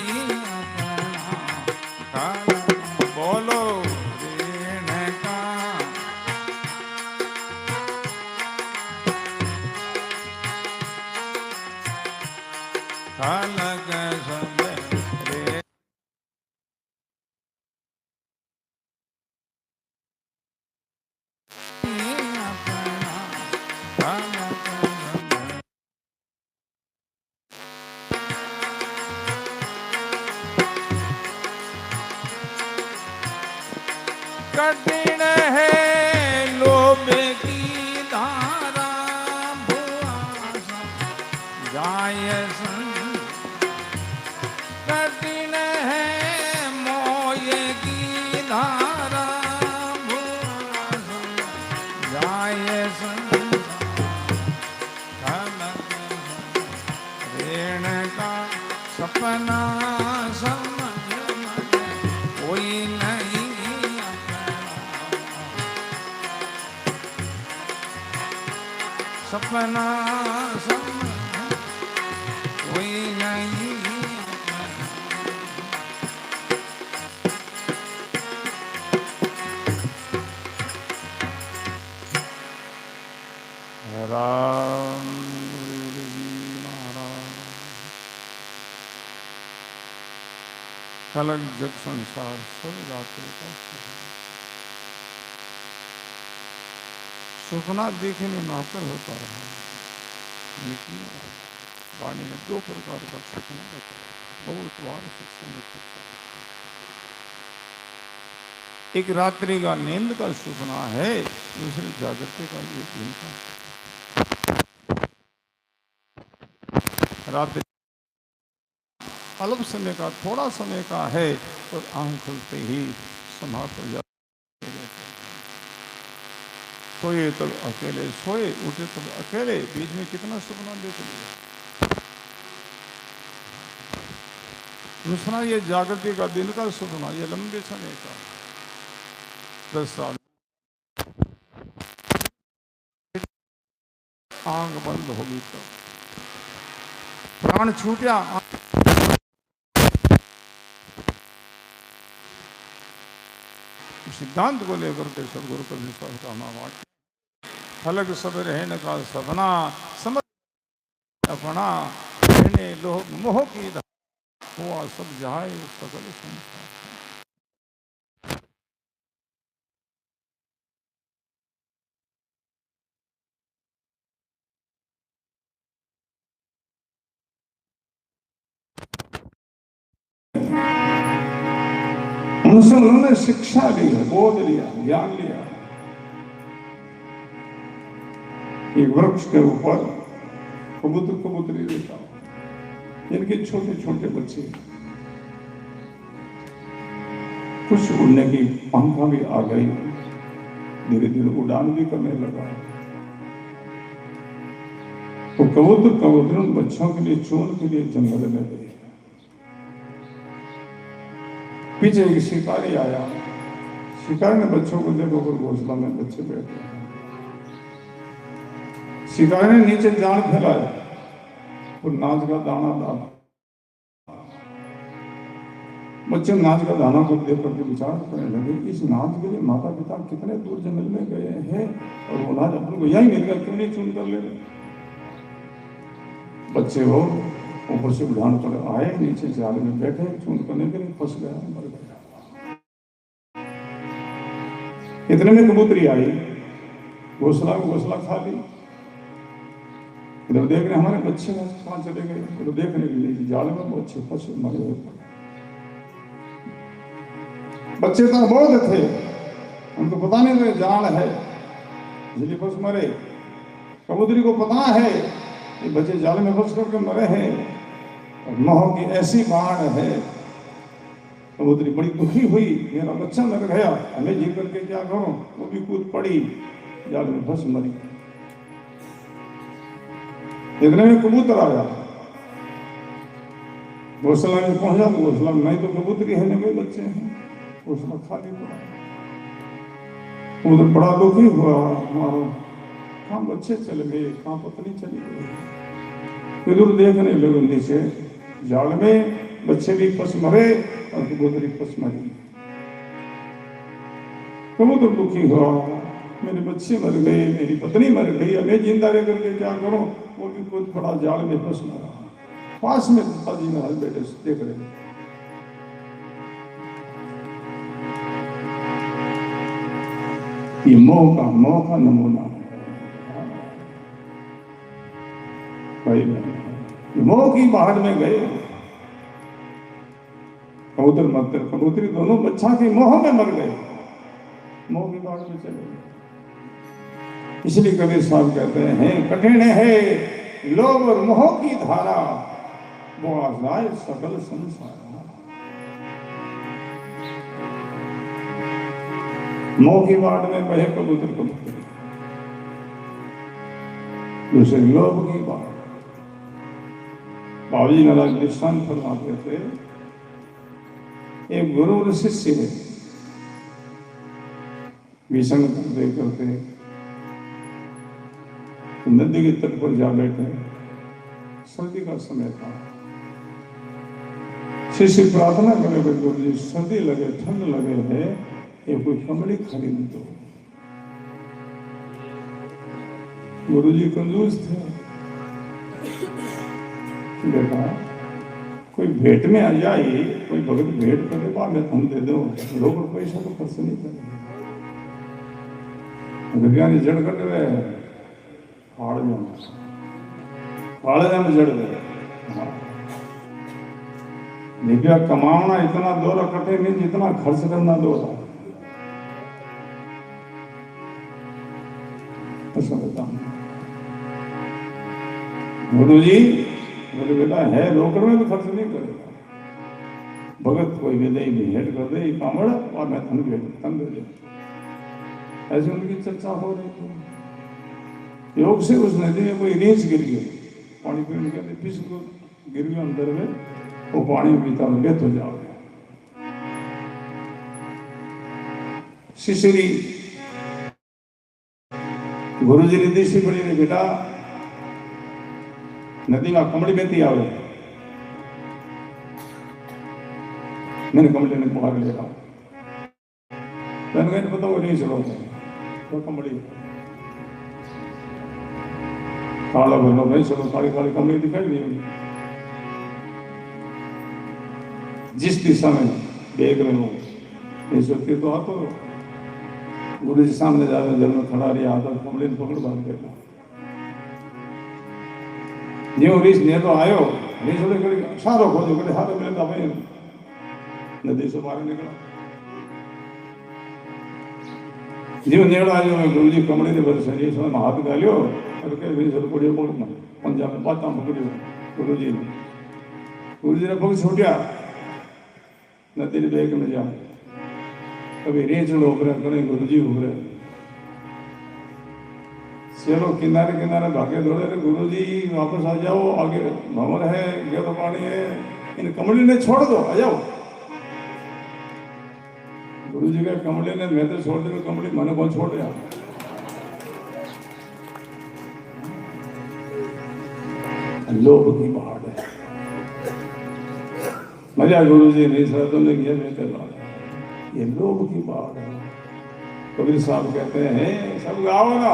अपना, बोलो ऋण का। खालक सब रे कठिन है लोभ की धारा, भुआ जाय संग। कठिन है मोह की धारा, भुआ जाय संग। ऋण का सपना समझ कोई नहीं, सपना समझ कोई नहीं। राम महाराज कलक जग संसार सब रात्रि का सपना देखने में नौकर होता रहा, लेकिन वाणी में दो प्रकार का सपना होता है, बहुत बार सत्संग करता है। एक रात्रि का नींद का सपना है, दूसरे जागृति का ये दिन का। रात्रि अल्प समय का, थोड़ा समय का है और आंख खुलते ही समाप्त हो जाते हैं। सोए तब अकेले सोए, उठे तब अकेले, बीच में कितना सपना देख लिया। दूसरा ये जागृति का दिन का सपना, ये लंबे समय का 10 साल, आंख बंद होगी तो प्राण छूटा। सिद्धांत को लेकर के सदगुरु कबीर साहब का नाम फलक सब रहने का सपना, समझ अपना रहने लोग मोह की हुआ सब जाए सकल संसार। उनसे उन्होंने शिक्षा ली है, बोध लिया, ज्ञान लिया। एक वृक्ष के ऊपर कबूतर कबूतरी रहता, इनके छोटे छोटे बच्चे, कुछ उड़ने की पंखा भी आ गई, धीरे धीरे उड़ान भी करने लगा। तो कबूतर उन बच्चों के लिए, चून के लिए जंगल में गए। पीछे एक शिकारी आया, शिकारी ने बच्चों को देखो, घोंसला में बच्चे बैठे हैं। शिकारी ने नीचे जाल फैलाया और नाच का दाना डाला। बच्चे नाच का दाना को देख करके विचार करने लगे, इस नाच के लिए माता पिता कितने दूर जंगल में गए हैं और वो नाच अपन को यही मिल गया, क्यों नहीं चुन कर ले रहे। बच्चे वो ऊपर से उड़ान पर आए, नीचे जाल में बैठे, चून करने के लिए फंस गया, मर गया। इतने में कबूतरी आई, घोंसला खाली। इधर देख रहे हमारे बच्चे कहाँ चले गए, इधर देखने के लिए जाल में वो अच्छे फंसे, मरे हुए। बच्चे तो बोध थे, उनको पता नहीं था जाल है, इसलिए फंस मरे। कबूतरी को पता है कि बच्चे जाल में फंस करके मरे हैं, और मोह की ऐसी बाढ़ है। कबूतरी बड़ी दुखी हुई, मेरा बच्चा मर गया, हमें जी करके क्या करूं। वो भी कूद पड़ी, जाल में फंस मरी। इतने में कबूतर आया, घोंसला में पहुंचा तो घोंसला में नहीं तो कबूतरी है, नहीं कोई बच्चे हैं, घोंसला खाली पड़ा। कबूतर बड़ा दुखी हुआ, हमारा कहाँ बच्चे चले गए, कहाँ पत्नी चली गई। इधर देखने लगे, नीचे जाल में बच्चे भी फंस मरे और कबूतरी फंस मरी। कबूतर दुखी हुआ, मेरे बच्चे मर गए, मेरी पत्नी मर गई, अब मैं जिंदा रह करके क्या करूं। वो भी खुद बड़ा जाल में फंस मरा। पास में पिताजी महाराज बैठे देख रहे। ये मोह का नमूना है भाई। मोह की बाढ़ में गए, कबूतर मर, कबूतरी दोनों बच्चा के मोह में मर गए, मोह की बाढ़ में चले गए। इसलिए कबीर साहब कहते हैं, कठिन है लोभ और मोह की धारा, वो आजाए सकल संसार। मोह की बाढ़ में बहे कबूतर कबूतर, दूसरे लोभ की बाढ़। बाबूजी महाराज निशान फरमाते थे, एक गुरु और शिष्य है, विषण करते नदी के तट पर जा बैठे। सर्दी का समय था। शिष्य प्रार्थना करे, गुरु जी सर्दी लगे, ठंड लगे है, ये कोई कमली खरीद दो। गुरु जी कंजूस थे, देखा कोई भेंट में आ जाए, कोई भगत भेंट करे, बाद में हम दे दो, लोग पैसा तो खर्च नहीं करेंगे। जड़ कर रहे फाड़ में जड़ गए। दिव्या कमाना इतना दौरा कटे नहीं जितना खर्च करना दौरा। गुरु जी बोले, बेटा है रोकड़ में भी खर्च नहीं करेगा। भगत कोई विदय भी हेट कर दे कामड़, और मैं तन दे दे। ऐसे उनकी चर्चा हो रही थी। योग से उस नदी में कोई रेंज गिर गई, पानी पीने के लिए फिश को गिर गया अंदर में, वो पानी पीता में डेथ हो जाओगे। शिशुरी गुरु जी ने सी पड़ी, बेटा नदी में कमड़ी बहती आवे। मैंने कमड़ी ने बाहर ले रहा, मैंने पता वो नहीं चलो तो कमड़ी काला भरना भाई, चलो काली काली कमड़ी दिखाई नहीं होगी। जिस दिशा में देख रहे हो इस व्यक्ति तो आप गुरु जी सामने जा रहे, जल में खड़ा रही, हाथ कमड़ी पकड़ बांध देता। जो रीस ने तो आयो नहीं, सारो खोजो, हाथ मिले भाई नदी से बाहर निकला। जीव नेड़ा आयो गुरु जी कमरे ने बरस जी सो हाथ गालियो और के भी सर पड़ियो बोल पंजा में बाता पकड़ियो गुरु जी ने पग छोड़िया नदी ने बेग में जा कभी रेच लो उभरे कभी गुरु जी उभरे चलो किनारे किनारे भागे दौड़े रे गुरु जी वापस आ जाओ आगे भंवर है गेरो पानी है इन कमली ने छोड़ दो आ जाओ गुरु जी के कमले ने मैं तो छोड़ दे कमली मैंने कौन छोड़ दिया लोभ की पहाड़ है मजा गुरु जी नहीं सर तुमने किया मैं कर ये लोभ की पहाड़ है कबीर साहब कहते हैं सब गाओ ना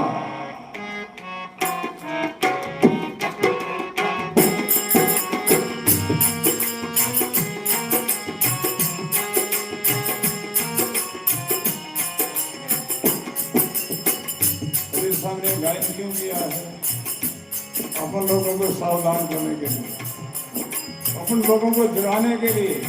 सामने गायन क्यों किया है अपन लोगों को सावधान करने के लिए अपन लोगों को जगाने के लिए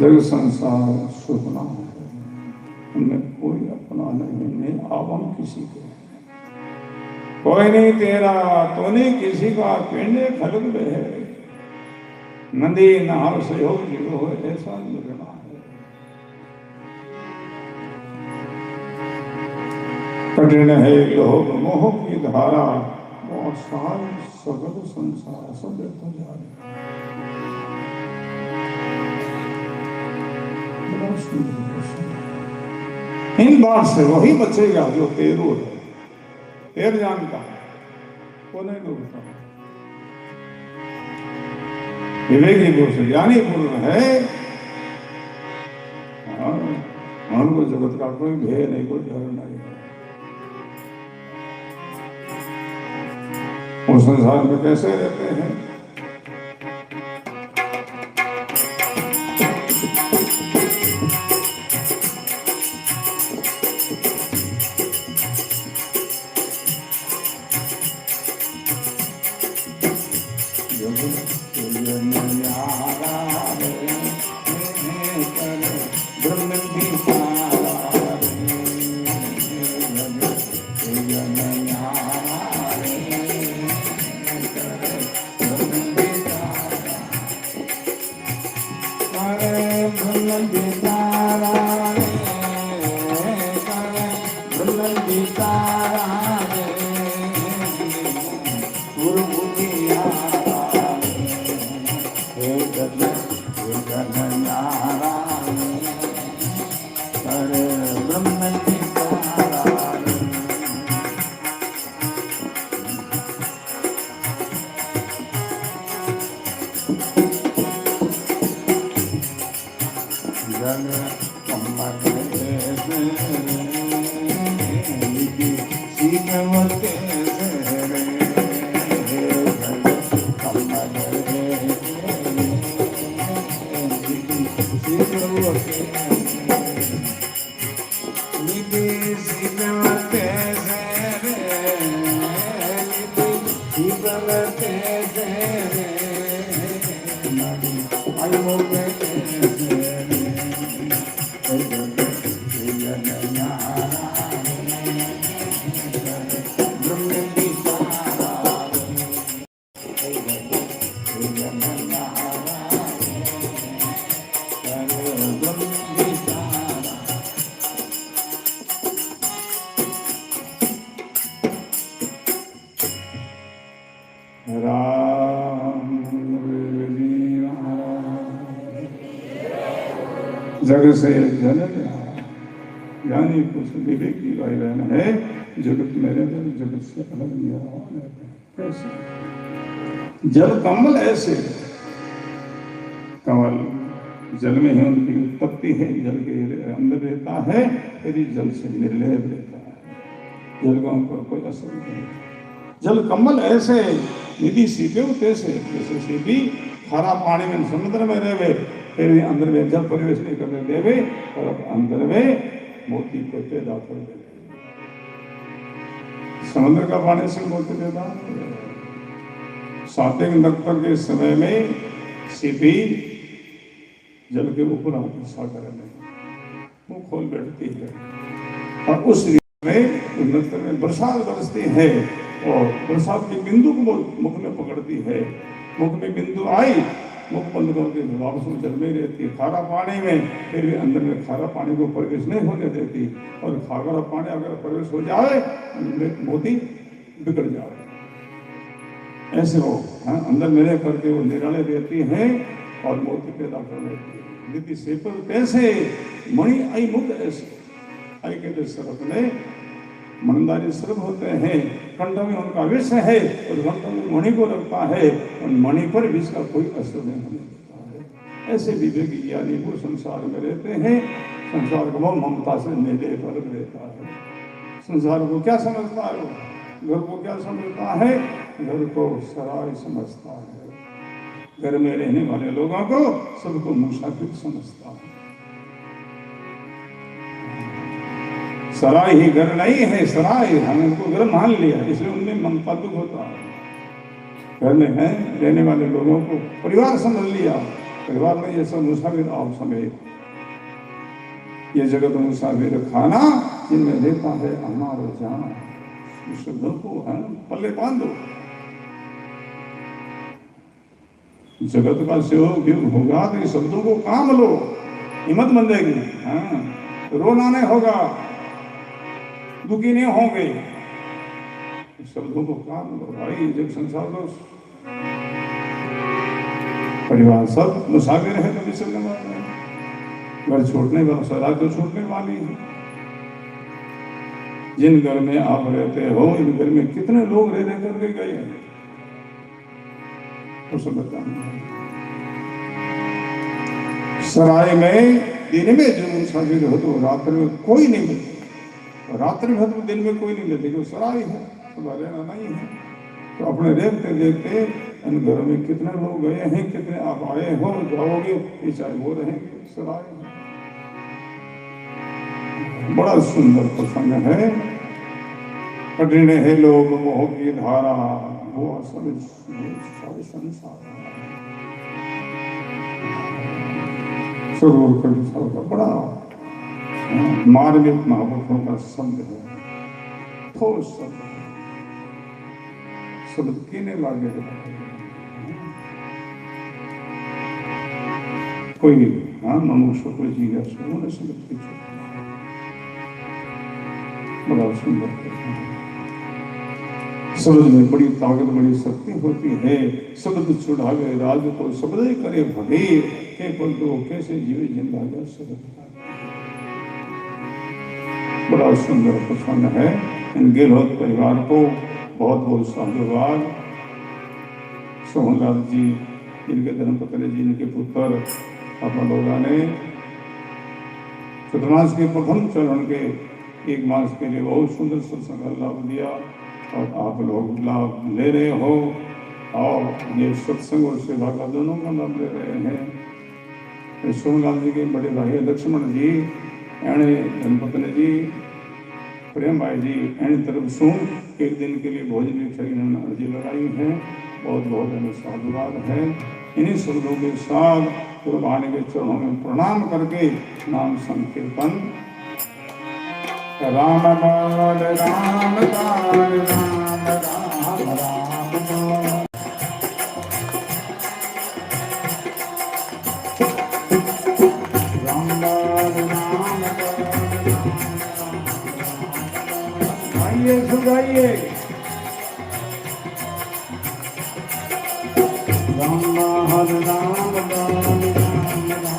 जग संसार सुपना है उनमें कोई अपना नहीं आवाम किसी के कोई नहीं तेरा तो नहीं किसी का पिंडे खलक में है नदी नाव सहयोग जीव हो ऐसा लगना है कठिन है लोभ मोह की धारा और सार सगल संसार सब तो जा रहे इन बात से वही बचेगा जो तेरू है तेर जानता है वो नहीं डूबता विवेकी पुरुष ज्ञानी पुरुष है मन को जगत का कोई भेद नहीं कोई डर नहीं उस संसार में कैसे रहते हैं It is कैसे रे नारी आयो के कैसे रे ब्रह्म जग से जनन यानी कुछ विवेक की भाई बहन है जगत मेरे जगत से अलग नहीं। कैसे जल कमल ऐसे कमल जल में ही उनकी उत्पत्ति है, जल के अंदर रहता है, फिर जल से निर्लय रहता है, जल का उन पर कोई असर नहीं। जल कमल ऐसे निधि सीपे तैसे, जैसे सीपी खारा पानी में समुद्र में रहे फिर भी अंदर में जल प्रवेश नहीं करने देवे और अंदर में मोती को पैदा कर दे। समुद्र का पानी से मोती पैदा। सात्विक नक्तर के समय में सीपी जल के ऊपर आकर सागर में मुंह खोल बैठती है और उस में नक्तर में बरसात बरसती है और बरसात की बिंदु को मुख में पकड़ती है। मुख में बिंदु आई, मुख बंद करके वापस में जल में रहती है खारा पानी में, फिर भी अंदर में खारा पानी को प्रवेश नहीं होने देती और खारा पानी अगर प्रवेश हो जाए मोती बिगड़ जाए। ऐसे वो अंदर मेरे करके वो निराले रहती हैं और मोती पैदा कर लेती है। निधि सेपल कैसे मणि आई मुक्त ऐसे आई के सरफ में मनदारी सर्व होते हैं, कंठ में उनका विष है और कंठ में मणि को रखता है और मणि पर विष का कोई असर नहीं होने देता है। ऐसे विवेकी ज्ञानी वो संसार में रहते हैं, संसार को ममता से मेले पर रहता है। संसार को क्या समझता है, घर को क्या समझता है, घर को सराय समझता है, घर में रहने वाले लोगों को सबको मुसाफिर समझता है। सराय ही घर नहीं है, सराय हमने उनको घर मान लिया, इसलिए उनमें ममता दुख होता है। घर में है रहने वाले लोगों को परिवार समझ लिया, परिवार में ये सब मुसाफिर आप समेत, ये जगत मुसाफिर खाना जिनमें रहता है अनार और जाना, शब्दों को है पल्ले बांधो। जगत का सहयोग होगा तो शब्दों को काम लो, हिम्मत बंधेगी। हाँ, रोना नहीं होगा, दुखी नहीं होंगे, शब्दों को काम लो भाई। जब संसार लो परिवार सब मुसाफिर है तो चलने वाले हैं, घर छोड़ने वाला सराय तो छोड़ने वाली है। जिन घर में आप रहते हो इन घर में कितने लोग रह करके गए हैं तो सब बताना। सराय में दिन में जो मुसाफिर हो तो रात्रि में कोई नहीं मिलता, रात्रि में तो दिन में कोई नहीं मिलती, जो सराय है तो रहना नहीं है। तो अपने देखते देखते इन घरों में कितने लोग गए हैं, कितने आप आए हो जाओगे, ये चाहे वो रहेंगे सराय। बड़ा सुंदर प्रसंग है। कठिन है लोग मोह की धारा, वो सब संसार स्वरूप का बड़ा मार्मिक महापुरुषों का शब्द है, ठोस शब्द है, शब्द कीने लागे कोई मनुष्य कोई जीव सुनो शब्द की बड़ा सुंदर। शब्द में बड़ी ताकत बड़ी शक्ति होती है। शब्द छुड़ावे राज को शब्द करे भगे, के पल तो कैसे जीवे जिंदा शब्द। बड़ा सुंदर प्रसंग है। इन गिलहोत परिवार को बहुत बहुत साधुवाद। सोहनलाल जी इनके धर्मपत्नी जी इनके पुत्र अपना लोगों ने चतुर्मास के प्रथम चरण के एक मास के लिए बहुत सुंदर सत्संग का लाभ दिया और आप लोग लाभ ले रहे हो और ये सत्संग और सेवा का दोनों का लाभ ले रहे हैं। सोहनलाल जी के बड़े भाई लक्ष्मण जी एने धर्मपत्नी जी प्रेम भाई जी एनी तरफ से एक दिन के लिए भोजन की अर्जी लगाई है। बहुत बहुत धन्य साधुवाद है। इन्हीं शब्दों के साथ कुर्बानी के चरणों में प्रणाम करके नाम संकीर्तन राम बोल राम बोल राम राम राम बोल। राम बोल राम बोल आइए सुगाइए राम बोल राम बोल राम राम बोल।